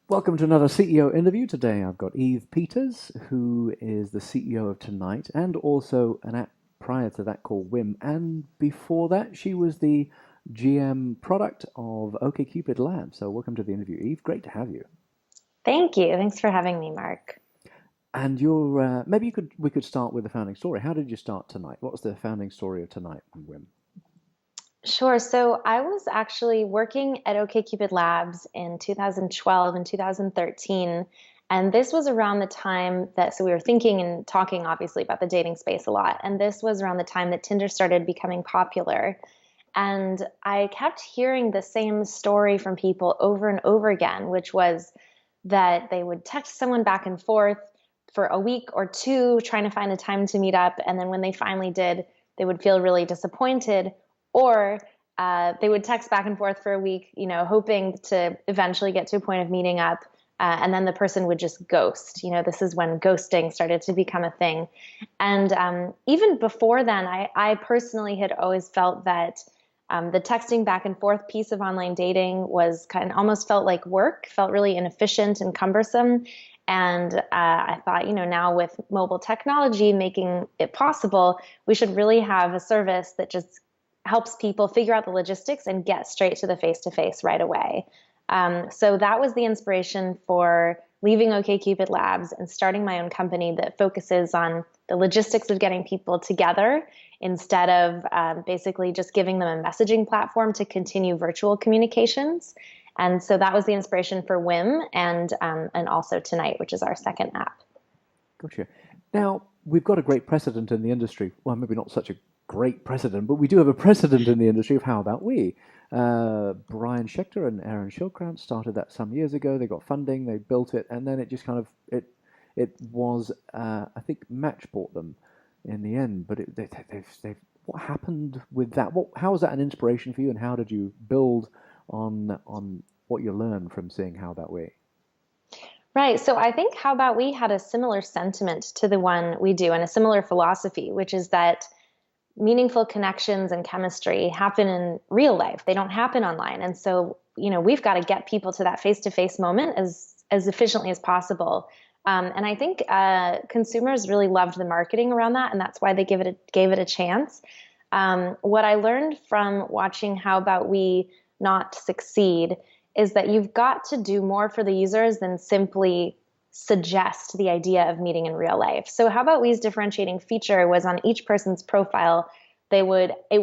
Welcome to another CEO interview. Today I've got Eve Peters, who is the CEO of Tonight, and also an app prior to that called Whim. And before that, she was the GM product of OKCupid Labs. So welcome to the interview, Eve. Great to have you. Thank you. Thanks for having me, Mark. And you're maybe we could start with the founding story. How did you start Tonight? What was the founding story of Tonight and Whim? Sure. So I was actually working at OKCupid Labs in 2012 and 2013. And this was around the time so we were thinking and talking obviously about the dating space a lot. And this was around the time that Tinder started becoming popular. And I kept hearing the same story from people over and over again, which was that they would text someone back and forth for a week or two trying to find a time to meet up. And then when they finally did, they would feel really disappointed. Or they would text back and forth for a week, hoping to eventually get to a point of meeting up. And then the person would just ghost. This is when ghosting started to become a thing. And even before then, I personally had always felt that the texting back and forth piece of online dating was almost felt like work, felt really inefficient and cumbersome. And I thought, now with mobile technology making it possible, we should really have a service that just helps people figure out the logistics and get straight to the face-to-face right away. So that was the inspiration for leaving OKCupid Labs and starting my own company that focuses on the logistics of getting people together instead of basically just giving them a messaging platform to continue virtual communications. And so that was the inspiration for Whim and also Tonight, which is our second app. Gotcha. Now, we've got a great precedent in the industry. Well, maybe not such a great precedent, but we do have a precedent in the industry of How About We? Brian Schechter and Aaron Schilkranz started that some years ago. They got funding, they built it, and then it just it was I think Match bought them in the end. But they've what happened with that? How was that an inspiration for you, and how did you build on what you learned from seeing How About We? Right. So I think How About We had a similar sentiment to the one we do and a similar philosophy, which is that meaningful connections and chemistry happen in real life. They don't happen online. And so, we've got to get people to that face-to-face moment as efficiently as possible. And I think consumers really loved the marketing around that, and that's why they gave it a chance. What I learned from watching How About We not succeed is that you've got to do more for the users than simply suggest the idea of meeting in real life. So How About We's differentiating feature was on each person's profile, it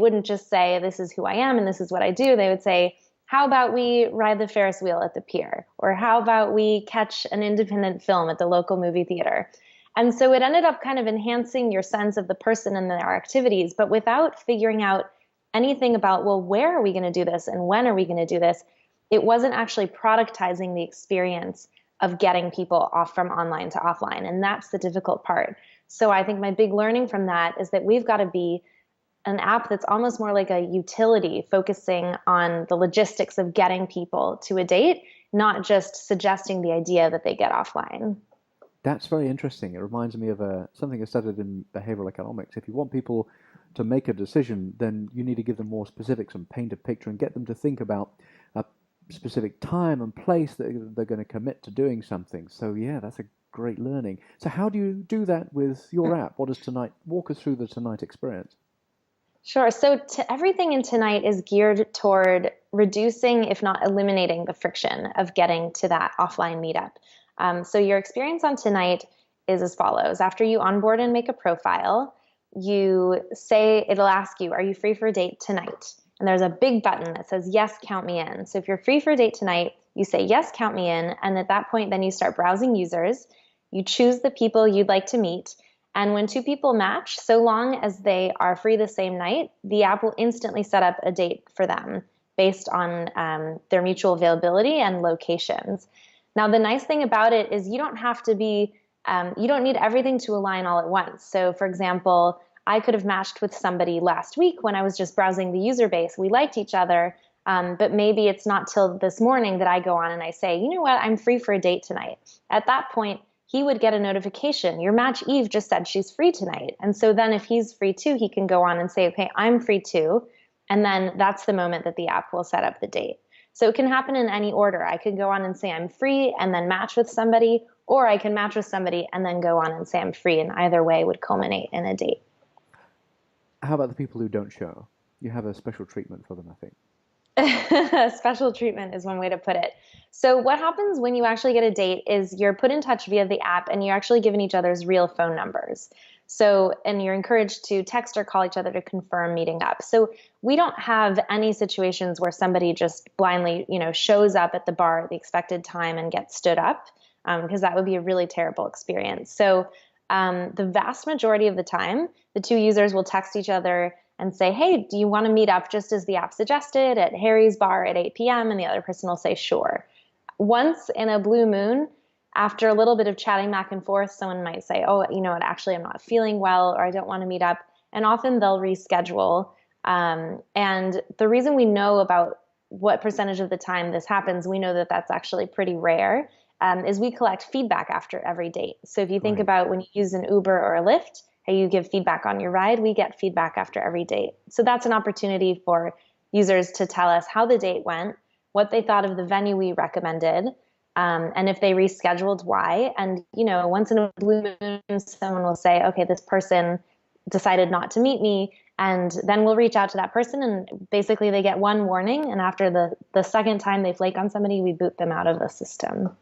wouldn't just say, this is who I am and this is what I do. They would say, how about we ride the Ferris wheel at the pier? Or how about we catch an independent film at the local movie theater? And so it ended up kind of enhancing your sense of the person and their activities, but without figuring out anything about, well, where are we going to do this and when are we going to do this? It wasn't actually productizing the experience of getting people off from online to offline. And that's the difficult part. So I think my big learning from that is that we've got to be an app that's almost more like a utility, focusing on the logistics of getting people to a date, not just suggesting the idea that they get offline. That's very interesting. It reminds me of something I studied in behavioral economics. If you want people to make a decision, then you need to give them more specifics and paint a picture and get them to think about a specific time and place that they're going to commit to doing something. So yeah, that's a great learning. So how do you do that with your app? What does Tonight walk us through the Tonight experience? Sure. So everything in Tonight is geared toward reducing, if not eliminating, the friction of getting to that offline meetup. So your experience on Tonight is as follows. After you onboard and make a profile, it'll ask you, are you free for a date tonight? And there's a big button that says, yes, count me in. So if you're free for a date tonight, you say, yes, count me in. And at that point, then you start browsing users. You choose the people you'd like to meet. And when two people match, so long as they are free the same night, the app will instantly set up a date for them based on their mutual availability and locations. Now, the nice thing about it is you don't need everything to align all at once. So for example, I could have matched with somebody last week when I was just browsing the user base. We liked each other, but maybe it's not till this morning that I go on and I say, you know what, I'm free for a date tonight. At that point, he would get a notification. Your match Eve just said she's free tonight. And so then if he's free too, he can go on and say, okay, I'm free too. And then that's the moment that the app will set up the date. So it can happen in any order. I could go on and say I'm free and then match with somebody, or I can match with somebody and then go on and say I'm free, and either way would culminate in a date. How about the people who don't show? You have a special treatment for them, I think. Special treatment is one way to put it. So what happens when you actually get a date is you're put in touch via the app and you're actually given each other's real phone numbers. So, and you're encouraged to text or call each other to confirm meeting up. So we don't have any situations where somebody just blindly, shows up at the bar at the expected time and gets stood up, because that would be a really terrible experience. So the vast majority of the time, the two users will text each other and say, hey, do you want to meet up just as the app suggested at Harry's bar at 8 p.m.? And the other person will say, sure. Once in a blue moon, after a little bit of chatting back and forth, someone might say, oh, you know what, actually, I'm not feeling well, or I don't want to meet up. And often they'll reschedule. And the reason we know about what percentage of the time this happens, we know that that's actually pretty rare, is we collect feedback after every date. So if you think Right. about when you use an Uber or a Lyft, how you give feedback on your ride, we get feedback after every date. So that's an opportunity for users to tell us how the date went, what they thought of the venue we recommended, and if they rescheduled, why. And, once in a blue moon, someone will say, okay, this person decided not to meet me. And then we'll reach out to that person, and basically they get one warning. And after the second time they flake on somebody, we boot them out of the system.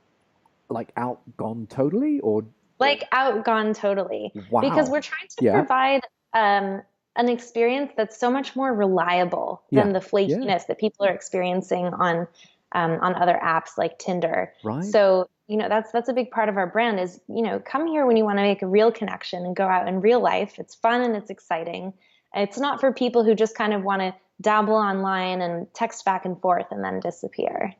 Like out, gone totally, or Like outgone totally, because wow. we're trying to Yeah. provide an experience that's so much more reliable Yeah. than the Yeah. flakiness that people are experiencing on other apps like Tinder. Right. So, that's a big part of our brand is, come here when you want to make a real connection and go out in real life. It's fun and it's exciting. It's not for people who just kind of want to dabble online and text back and forth and then disappear.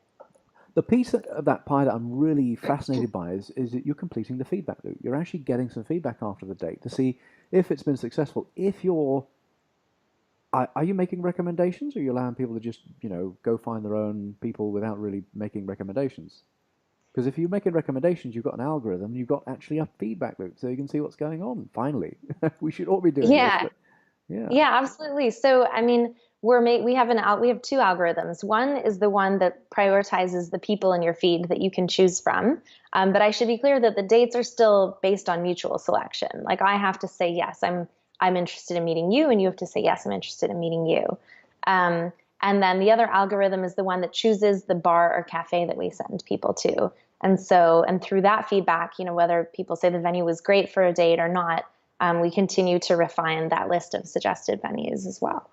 The piece of that pie that I'm really fascinated by is that you're completing the feedback loop. You're actually getting some feedback after the date to see if it's been successful. If you're, are you making recommendations, or are you allowing people to just, go find their own people without really making recommendations? Because if you're making recommendations, you've got an algorithm, you've got actually a feedback loop, so you can see what's going on. Finally, we should all be doing this, Yeah. but yeah, Yeah, absolutely. So, I mean, we have two algorithms. One is the one that prioritizes the people in your feed that you can choose from. But I should be clear that the dates are still based on mutual selection. Like I have to say yes, I'm interested in meeting you, and you have to say yes, I'm interested in meeting you. Um, and then the other algorithm is the one that chooses the bar or cafe that we send people to. And through that feedback, whether people say the venue was great for a date or not, we continue to refine that list of suggested venues as well.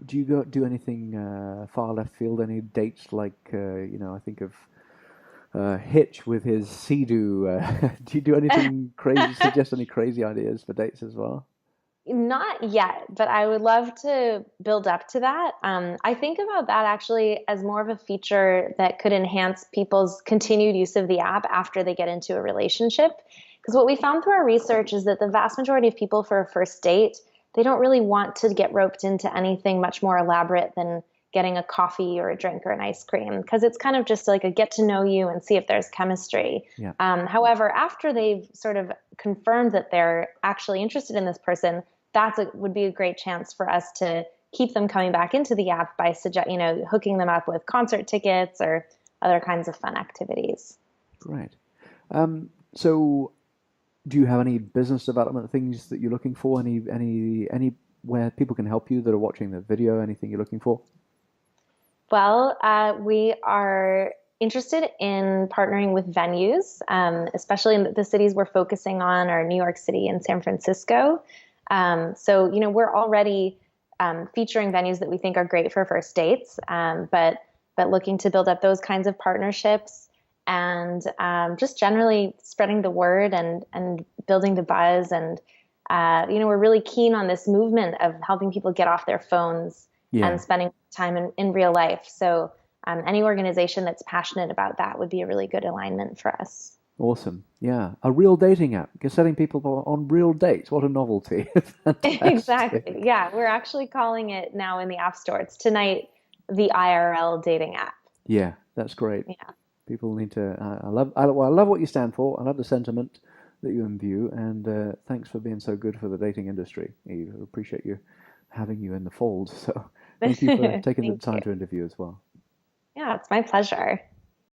do you do anything far left field? Any dates like I think of Hitch with his Sea-Doo. Do you do anything crazy? Suggest any crazy ideas for dates as well? Not yet, but I would love to build up to that. I think about that actually as more of a feature that could enhance people's continued use of the app after they get into a relationship. Because what we found through our research is that the vast majority of people for a first date, they don't really want to get roped into anything much more elaborate than getting a coffee or a drink or an ice cream, because it's kind of just like a get to know you and see if there's chemistry. Yeah. However, after they've sort of confirmed that they're actually interested in this person, would be a great chance for us to keep them coming back into the app by hooking them up with concert tickets or other kinds of fun activities. Great. So, do you have any business development things that you're looking for? Any where people can help you that are watching the video? Anything you're looking for? Well, we are interested in partnering with venues, especially in the cities we're focusing on are New York City and San Francisco. So, we're already featuring venues that we think are great for first dates, but looking to build up those kinds of partnerships and just generally spreading the word and building the buzz. And, we're really keen on this movement of helping people get off their phones Yeah. and spending time in real life. So any organization that's passionate about that would be a really good alignment for us. Awesome. Yeah. A real dating app. You're setting people on real dates. What a novelty. Exactly. Fantastic. Yeah, we're actually calling it now in the App Store. It's Tonight, the IRL dating app. Yeah, that's great. Yeah. People need to. I love what you stand for. I love the sentiment that you imbue, and thanks for being so good for the dating industry. I appreciate you having you in the fold. So thank you for taking the Thank time you. to interview as well. Yeah, it's my pleasure.